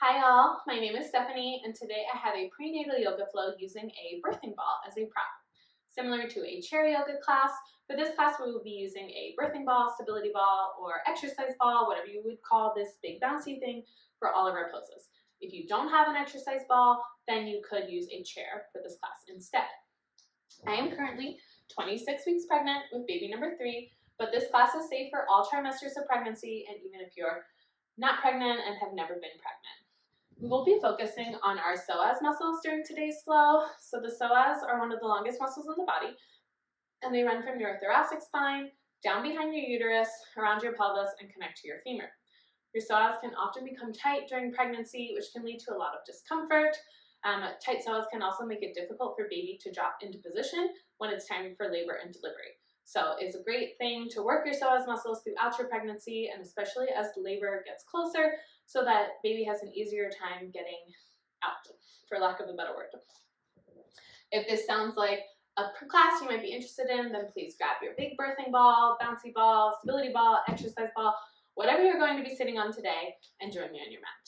Hi all, my name is Stephanie and today I have a prenatal yoga flow using a birthing ball as a prop. Similar to a chair yoga class, for this class we will be using a birthing ball, stability ball, or exercise ball, whatever you would call this big bouncy thing for all of our poses. If you don't have an exercise ball, then you could use a chair for this class instead. I am currently 26 weeks pregnant with baby number 3, but this class is safe for all trimesters of pregnancy and even if you're not pregnant and have never been pregnant. We will be focusing on our psoas muscles during today's flow. So the psoas are one of the longest muscles in the body, and they run from your thoracic spine, down behind your uterus, around your pelvis, and connect to your femur. Your psoas can often become tight during pregnancy, which can lead to a lot of discomfort. Tight psoas can also make it difficult for baby to drop into position when it's time for labor and delivery. So it's a great thing to work your psoas muscles throughout your pregnancy and especially as labor gets closer so that baby has an easier time getting out, for lack of a better word. If this sounds like a class you might be interested in, then please grab your big birthing ball, bouncy ball, stability ball, exercise ball, whatever you're going to be sitting on today, and join me on your mat.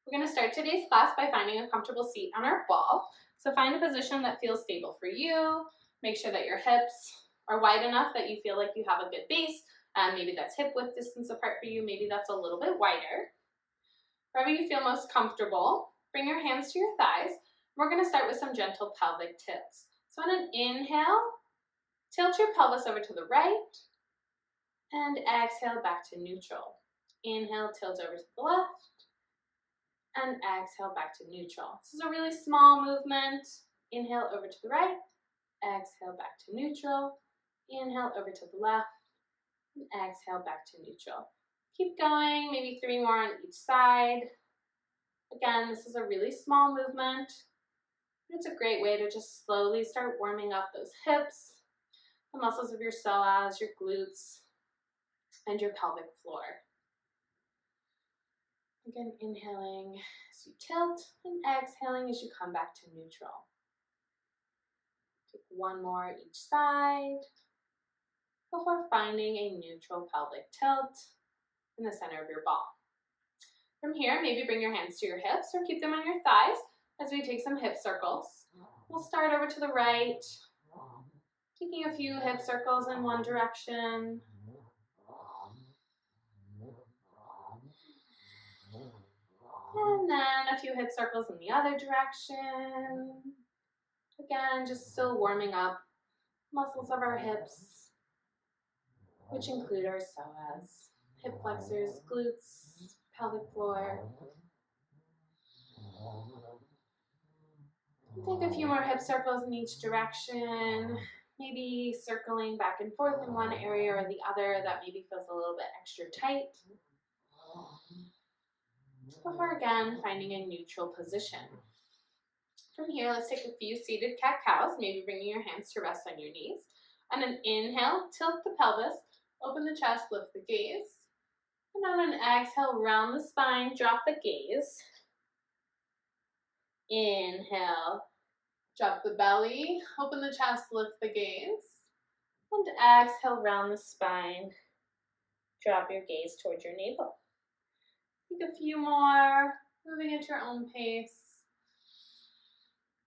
We're going to start today's class by finding a comfortable seat on our ball. So find a position that feels stable for you. Make sure that your hips are wide enough that you feel like you have a good base. Maybe that's hip width distance apart for you. Maybe that's a little bit wider. Wherever you feel most comfortable, bring your hands to your thighs. We're going to start with some gentle pelvic tilts. So on an inhale, tilt your pelvis over to the right, and exhale back to neutral. Inhale, tilt over to the left, and exhale back to neutral. This is a really small movement. Inhale over to the right, exhale back to neutral. Inhale over to the left, and exhale back to neutral. Keep going, maybe 3 more on each side. Again, this is a really small movement. It's a great way to just slowly start warming up those hips, the muscles of your psoas, your glutes, and your pelvic floor. Again, inhaling as you tilt and exhaling as you come back to neutral. Take 1 more each side before finding a neutral pelvic tilt in the center of your ball. From here, maybe bring your hands to your hips or keep them on your thighs as we take some hip circles. We'll start over to the right, taking a few hip circles in one direction. And then a few hip circles in the other direction. Again, just still warming up muscles of our hips, which include our psoas, hip flexors, glutes, pelvic floor. Take a few more hip circles in each direction, maybe circling back and forth in one area or the other that maybe feels a little bit extra tight. Before again finding a neutral position. From here, let's take a few seated cat-cows, maybe bringing your hands to rest on your knees. On an inhale, tilt the pelvis, open the chest, lift the gaze. And on an exhale, round the spine, drop the gaze. Inhale, drop the belly, open the chest, lift the gaze. And exhale, round the spine, drop your gaze towards your navel. Take a few more, moving at your own pace.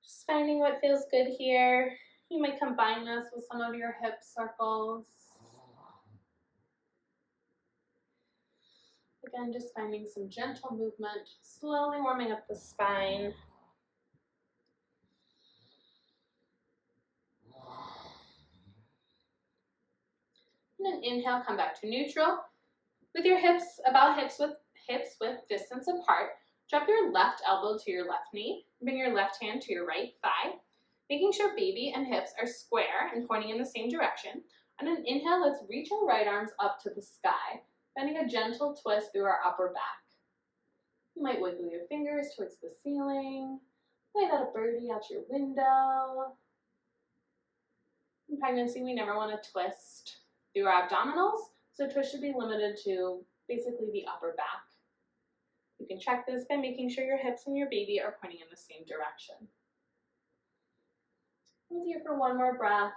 Just finding what feels good here. You might combine this with some of your hip circles. Again, just finding some gentle movement, slowly warming up the spine. And then inhale, come back to neutral. With your hips about hips width distance apart, drop your left elbow to your left knee. Bring your left hand to your right thigh, making sure baby and hips are square and pointing in the same direction. On an inhale, let's reach our right arms up to the sky, bending a gentle twist through our upper back. You might wiggle your fingers towards the ceiling, wave at a birdie out your window. In pregnancy, we never want to twist through our abdominals, so twist should be limited to basically the upper back. You can check this by making sure your hips and your baby are pointing in the same direction. Hold here for 1 more breath.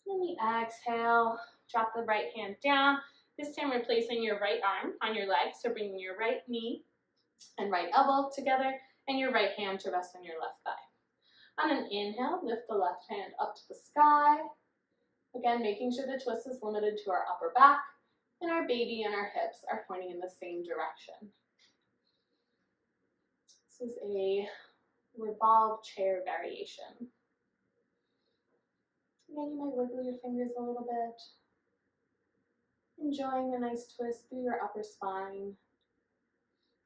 Then we exhale, drop the right hand down, This time we're placing your right arm on your leg, so bringing your right knee and right elbow together and your right hand to rest on your left thigh. On an inhale, lift the left hand up to the sky. Again, making sure the twist is limited to our upper back, and our baby and our hips are pointing in the same direction. This is a revolved chair variation. Again, you might wiggle your fingers a little bit, enjoying a nice twist through your upper spine.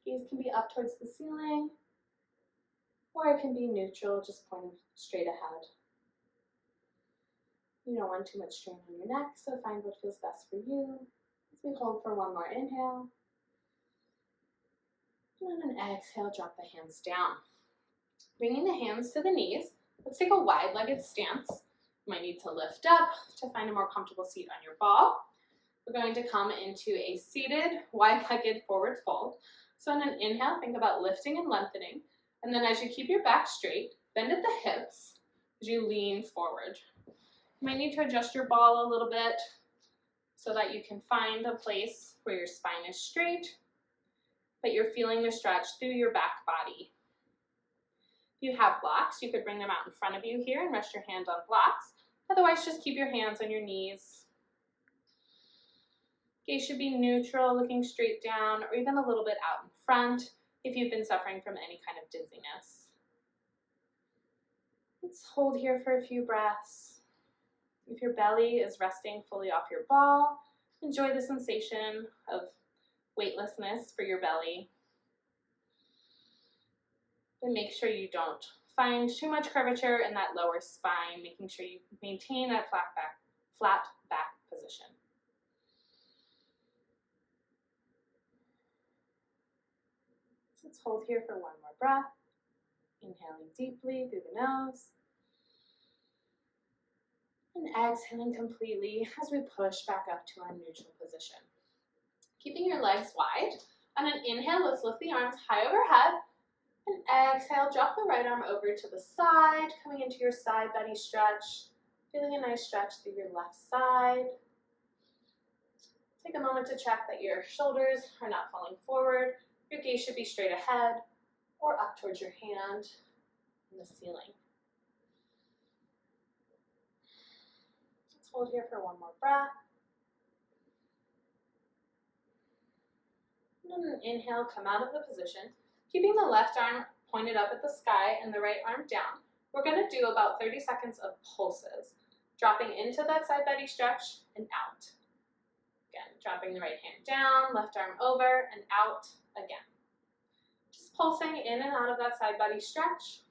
Gaze can be up towards the ceiling, or it can be neutral, just pointing straight ahead. You don't want too much strain on your neck, so find what feels best for you. As we hold for one more inhale. And on an exhale, drop the hands down. Bringing the hands to the knees, let's take a wide-legged stance. You might need to lift up to find a more comfortable seat on your ball. We're going to come into a seated, wide-legged forward fold. So on an inhale, think about lifting and lengthening. And then as you keep your back straight, bend at the hips as you lean forward. You might need to adjust your ball a little bit so that you can find a place where your spine is straight, but you're feeling the stretch through your back body. If you have blocks, you could bring them out in front of you here and rest your hand on blocks. Otherwise, just keep your hands on your knees. Gaze should be neutral, looking straight down, or even a little bit out in front if you've been suffering from any kind of dizziness. Let's hold here for a few breaths. If your belly is resting fully off your ball, enjoy the sensation of weightlessness for your belly. Then make sure you don't find too much curvature in that lower spine, making sure you maintain that flat back position. Let's hold here for one more breath. Inhaling deeply through the nose. And exhaling completely as we push back up to our neutral position. Keeping your legs wide. On an inhale, let's lift the arms high overhead. And exhale, drop the right arm over to the side, coming into your side body stretch. Feeling a nice stretch through your left side. Take a moment to check that your shoulders are not falling forward. Your gaze should be straight ahead or up towards your hand in the ceiling. Let's hold here for one more breath. And on an inhale, come out of the position. Keeping the left arm pointed up at the sky and the right arm down, we're going to do about 30 seconds of pulses, dropping into that side body stretch and out. Again, dropping the right hand down, left arm over, and out again. Just pulsing in and out of that side body stretch.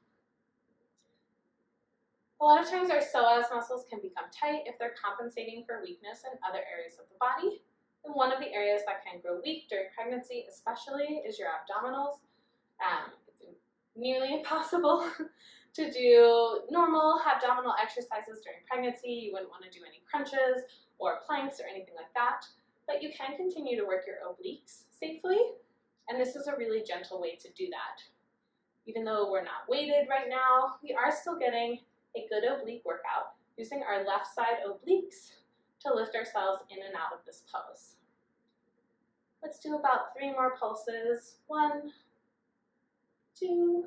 A lot of times our psoas muscles can become tight if they're compensating for weakness in other areas of the body. And one of the areas that can grow weak during pregnancy especially is your abdominals. It's nearly impossible to do normal abdominal exercises during pregnancy. You wouldn't want to do any crunches or planks or anything like that. But you can continue to work your obliques safely. And this is a really gentle way to do that. Even though we're not weighted right now, we are still getting a good oblique workout using our left side obliques to lift ourselves in and out of this pose. Let's do about 3 more pulses. 1, 2,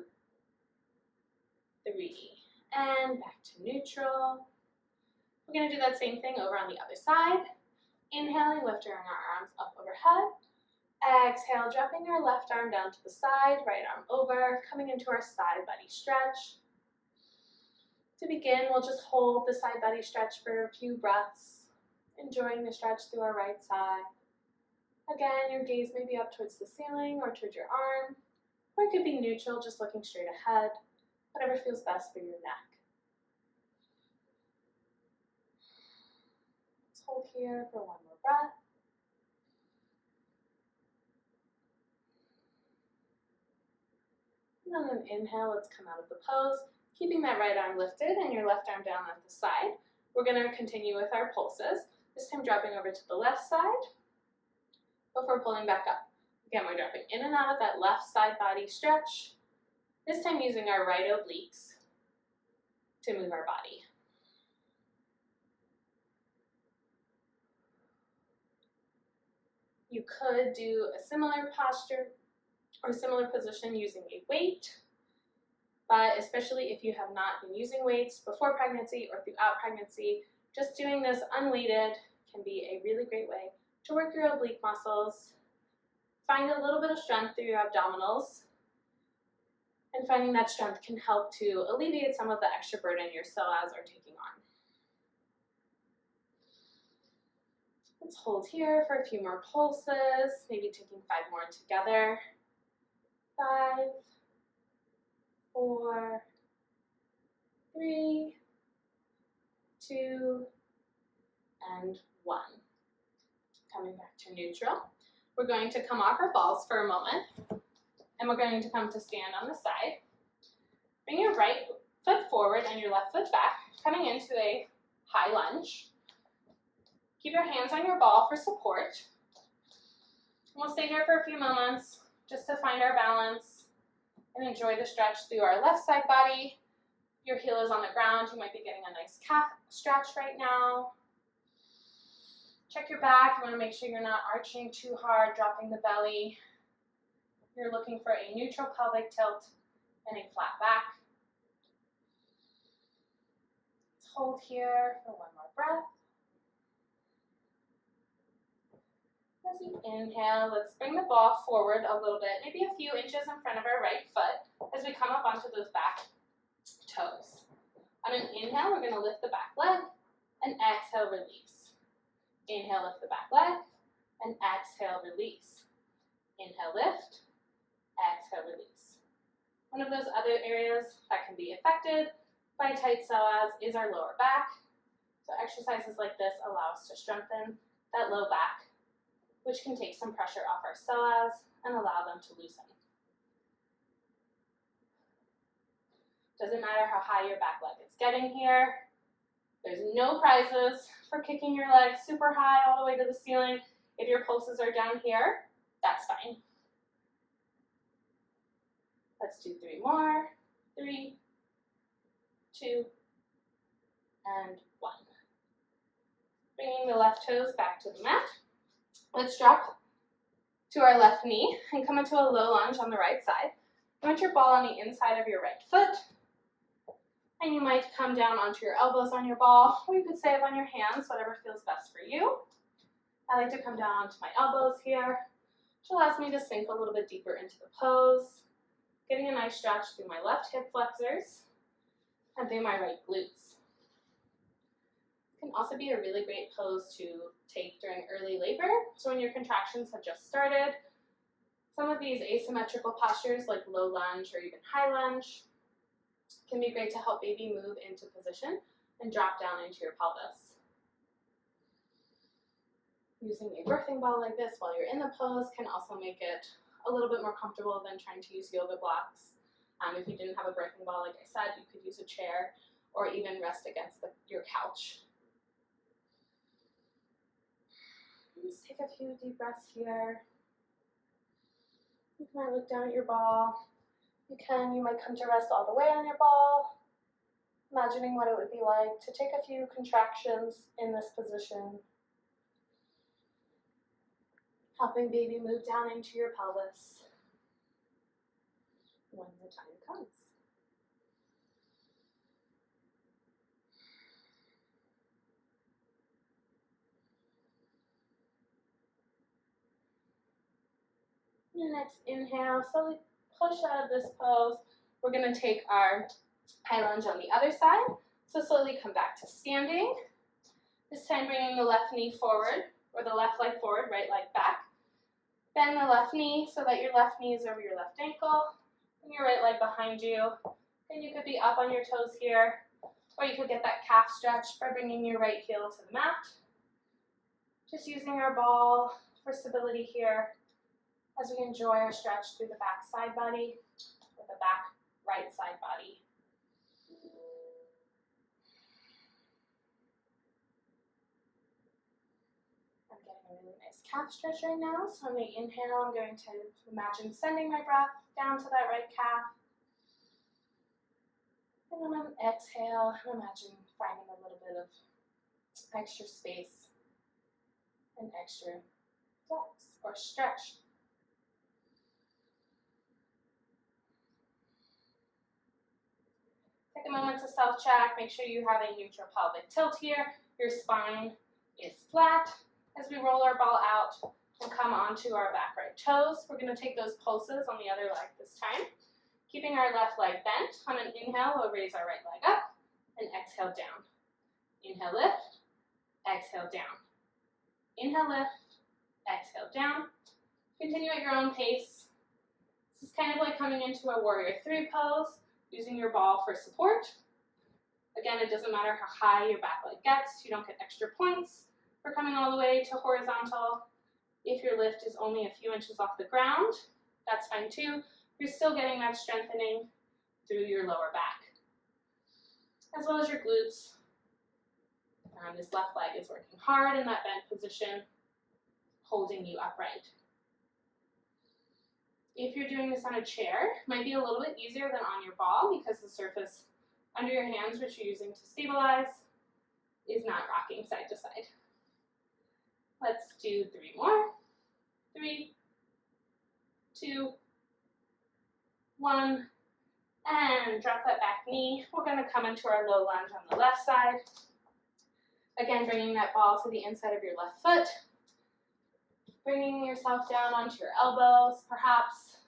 3, and back to neutral. We're going to do that same thing over on the other side. Inhaling, lifting our arms up overhead. Exhale, dropping our left arm down to the side, right arm over, coming into our side body stretch. To begin, we'll just hold the side body stretch for a few breaths, enjoying the stretch through our right side. Again, your gaze may be up towards the ceiling or towards your arm, or it could be neutral, just looking straight ahead, whatever feels best for your neck. Let's hold here for one more breath. And on an inhale, let's come out of the pose, keeping that right arm lifted and your left arm down at the side. We're going to continue with our pulses, this time dropping over to the left side before pulling back up. Again, we're dropping in and out of that left side body stretch, this time using our right obliques to move our body. You could do a similar posture or similar position using a weight, but especially if you have not been using weights before pregnancy or throughout pregnancy, just doing this unweighted can be a really great way to work your oblique muscles, find a little bit of strength through your abdominals, and finding that strength can help to alleviate some of the extra burden your psoas are taking on. Let's hold here for a few more pulses, maybe taking 5 more together. 5, 4, 3, 2, and 1. Coming back to neutral. We're going to come off our balls for a moment, and we're going to come to stand on the side. Bring your right foot forward and your left foot back, coming into a high lunge. Keep your hands on your ball for support. We'll stay here for a few moments just to find our balance and enjoy the stretch through our left side body. Your heel is on the ground. You might be getting a nice calf stretch right now. Check your back. You want to make sure you're not arching too hard, dropping the belly. You're looking for a neutral pelvic tilt and a flat back. Let's hold here for one more breath. As you inhale, let's bring the ball forward a little bit, maybe a few inches in front of our right foot as we come up onto those back toes. On an inhale, we're going to lift the back leg and exhale, release. Inhale, lift the back leg and exhale, release. Inhale, lift, exhale, release. One of those other areas that can be affected by tight psoas is our lower back. So exercises like this allow us to strengthen that low back, which can take some pressure off our psoas and allow them to loosen. Doesn't matter how high your back leg is getting here. There's no prizes for kicking your legs super high all the way to the ceiling. If your pulses are down here, that's fine. Let's do 3 more. 3, 2, and 1. Bringing the left toes back to the mat. Let's drop to our left knee and come into a low lunge on the right side. Put your ball on the inside of your right foot, and you might come down onto your elbows on your ball, or you could stay up on your hands, whatever feels best for you. I like to come down onto my elbows here, which allows me to sink a little bit deeper into the pose, getting a nice stretch through my left hip flexors and through my right glutes. Can also be a really great pose to take during early labor. So when your contractions have just started, some of these asymmetrical postures like low lunge or even high lunge can be great to help baby move into position and drop down into your pelvis. Using a birthing ball like this while you're in the pose can also make it a little bit more comfortable than trying to use yoga blocks. If you didn't have a birthing ball, like I said, you could use a chair or even rest against your couch. Let's take a few deep breaths here. You might look down at your ball. You might come to rest all the way on your ball, imagining what it would be like to take a few contractions in this position, helping baby move down into your pelvis when the time comes. Your next inhale, slowly push out of this pose. We're going to take our high lunge on the other side. So slowly come back to standing. This time bringing the left knee forward, or the left leg forward, right leg back. Bend the left knee so that your left knee is over your left ankle, and your right leg behind you. And you could be up on your toes here, or you could get that calf stretch by bringing your right heel to the mat. Just using our ball for stability here, as we enjoy our stretch through the back side body with the back right side body. I'm getting a really nice calf stretch right now, so on the inhale, I'm going to imagine sending my breath down to that right calf. And then on exhale, imagine finding a little bit of extra space and extra flex or stretch. Take a moment to self-check. Make sure you have a neutral pelvic tilt here. Your spine is flat as we roll our ball out and come onto our back right toes. We're going to take those pulses on the other leg this time. Keeping our left leg bent. On an inhale, we'll raise our right leg up and exhale down. Inhale, lift. Exhale, down. Inhale, lift. Exhale, down. Continue at your own pace. This is kind of like coming into a warrior three pose, using your ball for support. Again, it doesn't matter how high your back leg gets. You don't get extra points for coming all the way to horizontal. If your lift is only a few inches off the ground, that's fine too. You're still getting that strengthening through your lower back, as well as your glutes. And this left leg is working hard in that bent position, holding you upright. If you're doing this on a chair, it might be a little bit easier than on your ball because the surface under your hands, which you're using to stabilize, is not rocking side to side. Let's do 3 more. 3, 2, 1, and drop that back knee. We're going to come into our low lunge on the left side. Again, bringing that ball to the inside of your left foot. Bringing yourself down onto your elbows, perhaps,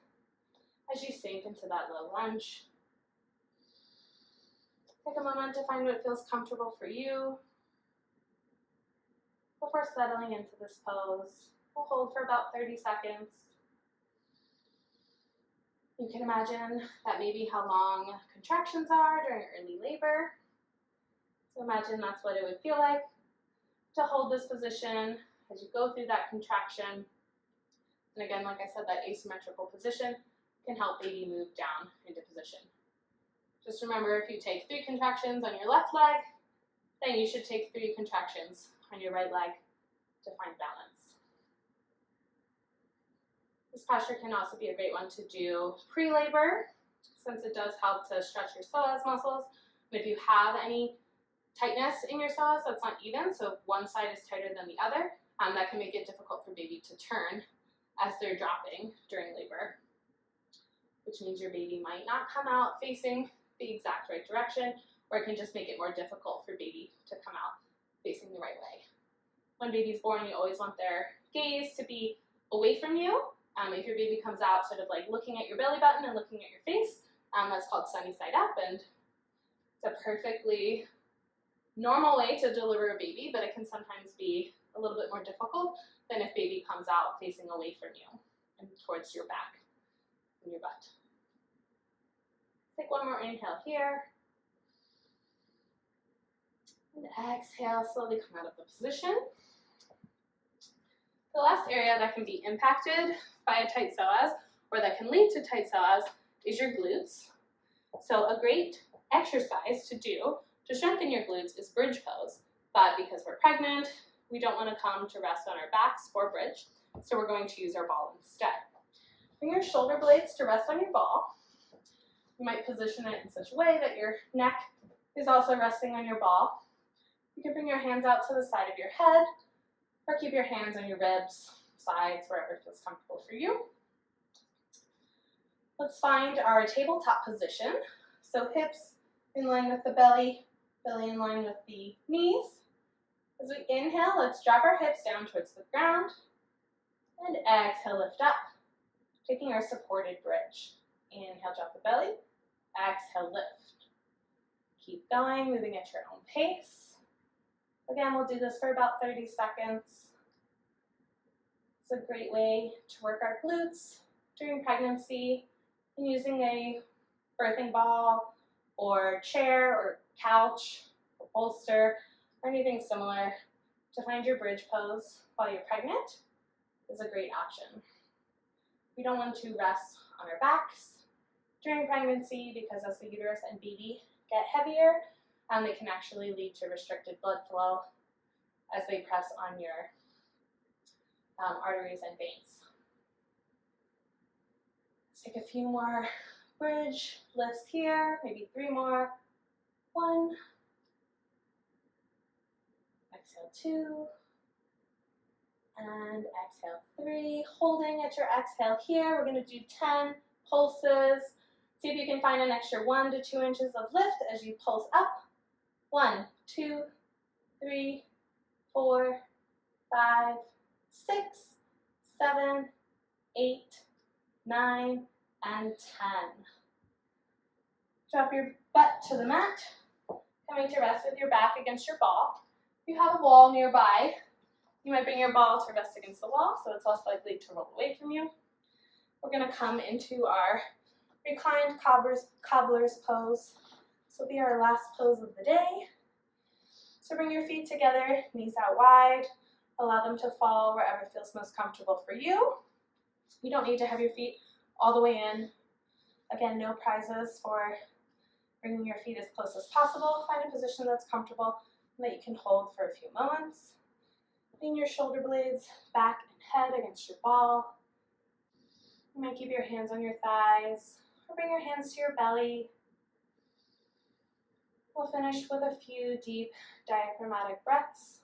as you sink into that low lunge. Take a moment to find what feels comfortable for you before settling into this pose. We'll hold for about 30 seconds. You can imagine that may be how long contractions are during early labor. So imagine that's what it would feel like to hold this position as you go through that contraction. And again, like I said, that asymmetrical position can help baby move down into position. Just remember, if you take 3 contractions on your left leg, then you should take 3 contractions on your right leg to find balance. This posture can also be a great one to do pre-labor, since it does help to stretch your psoas muscles. But if you have any tightness in your psoas that's not even, so if one side is tighter than the other, that can make it difficult for baby to turn as they're dropping during labor, which means your baby might not come out facing the exact right direction, or it can just make it more difficult for baby to come out facing the right way. When baby's born, you always want their gaze to be away from you. If your baby comes out sort of like looking at your belly button and looking at your face, that's called sunny side up, and it's a perfectly normal way to deliver a baby, but it can sometimes be a little bit more difficult than if baby comes out facing away from you and towards your back and your butt. Take one more inhale here. And exhale, slowly come out of the position. The last area that can be impacted by a tight psoas, or that can lead to tight psoas, is your glutes. So a great exercise to do to strengthen your glutes is bridge pose, but because we're pregnant, we don't want to come to rest on our backs for bridge, so we're going to use our ball instead. Bring your shoulder blades to rest on your ball. You might position it in such a way that your neck is also resting on your ball. You can bring your hands out to the side of your head, or keep your hands on your ribs, sides, wherever feels comfortable for you. Let's find our tabletop position. So hips in line with the belly, belly in line with the knees. As we inhale, let's drop our hips down towards the ground, and exhale, lift up, taking our supported bridge. Inhale, drop the belly, exhale, lift. Keep going, moving at your own pace. Again, we'll do this for about 30 seconds. It's a great way to work our glutes during pregnancy, and using a birthing ball or chair or couch or bolster or anything similar to find your bridge pose while you're pregnant is a great option. We don't want to rest on our backs during pregnancy because as the uterus and baby get heavier, they can actually lead to restricted blood flow as they press on your arteries and veins. Let's take a few more bridge lifts here, maybe 3 more. 1, exhale 2, And exhale 3. Holding at your exhale here. We're going to do 10 pulses. See if you can find an extra 1 to 2 inches of lift as you pulse up. 1, 2, 3, 4, 5, 6, 7, 8, 9, and 10. Drop your butt to the mat. Coming to rest with your back against your ball. If you have a wall nearby, you might bring your ball to rest against the wall, so it's less likely to roll away from you. We're going to come into our reclined cobbler's pose. This will be our last pose of the day. So bring your feet together, knees out wide. Allow them to fall wherever feels most comfortable for you. You don't need to have your feet all the way in. Again, no prizes for bringing your feet as close as possible. Find a position that's comfortable and that you can hold for a few moments. Lean your shoulder blades back and head against your ball. You might keep your hands on your thighs or bring your hands to your belly. We'll finish with a few deep diaphragmatic breaths.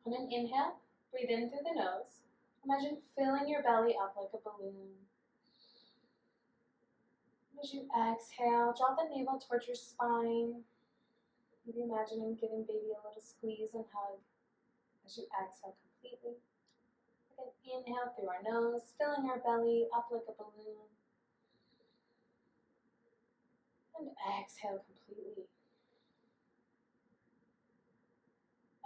On an inhale, breathe in through the nose. Imagine filling your belly up like a balloon. As you exhale, draw the navel towards your spine. Maybe imagining giving baby a little squeeze and hug as you exhale completely. Again, inhale through our nose, filling our belly up like a balloon. And exhale completely.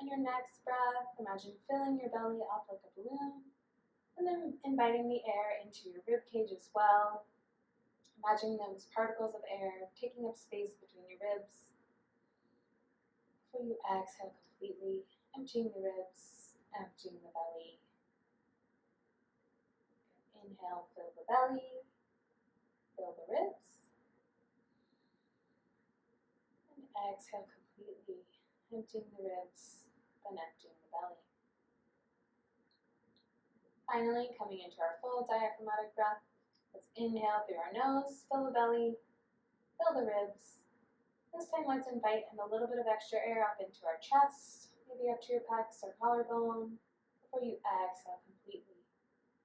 On your next breath, imagine filling your belly up like a balloon, and then inviting the air into your rib cage as well. Imagining those particles of air taking up space between your ribs. Before you exhale completely, emptying the ribs, emptying the belly. Inhale, fill the belly, fill the ribs. And exhale completely, emptying the ribs, then emptying the belly. Finally, coming into our full diaphragmatic breath. Let's inhale through our nose, fill the belly, fill the ribs. This time let's invite in a little bit of extra air up into our chest, maybe up to your pecs or collarbone, before you exhale completely,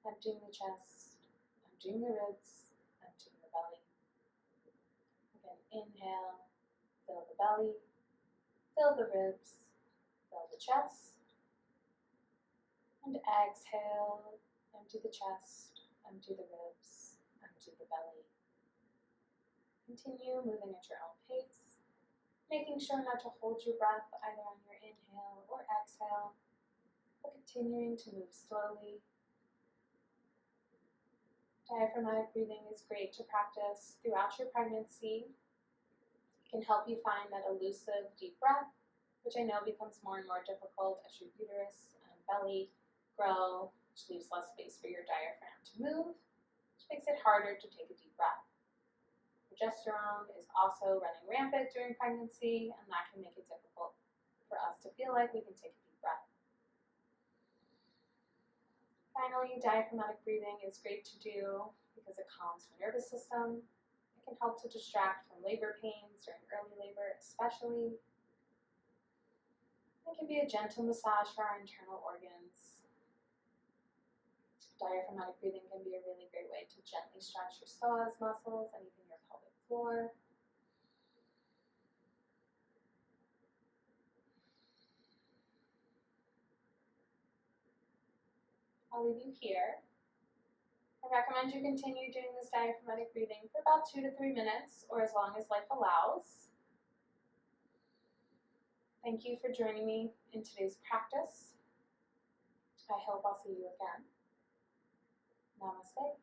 emptying the chest, emptying the ribs, emptying the belly. Again, inhale, fill the belly, fill the ribs, fill the chest, and exhale, empty the chest, empty the ribs, empty the belly. Continue moving at your own pace, making sure not to hold your breath either on your inhale or exhale, but continuing to move slowly. Diaphragmatic breathing is great to practice throughout your pregnancy. It can help you find that elusive deep breath, which I know becomes more and more difficult as your uterus and belly grow, which leaves less space for your diaphragm to move, which makes it harder to take a deep breath. Progesterone is also running rampant during pregnancy, and that can make it difficult for us to feel like we can take a deep breath. Finally, diaphragmatic breathing is great to do because it calms the nervous system. It can help to distract from labor pains during early labor, especially. It can be a gentle massage for our internal organs. Diaphragmatic breathing can be a really great way to gently stretch your psoas muscles and even your pelvic floor. I'll leave you here. I recommend you continue doing this diaphragmatic breathing for about 2 to 3 minutes or as long as life allows. Thank you for joining me in today's practice. I hope I'll see you again. Namaste.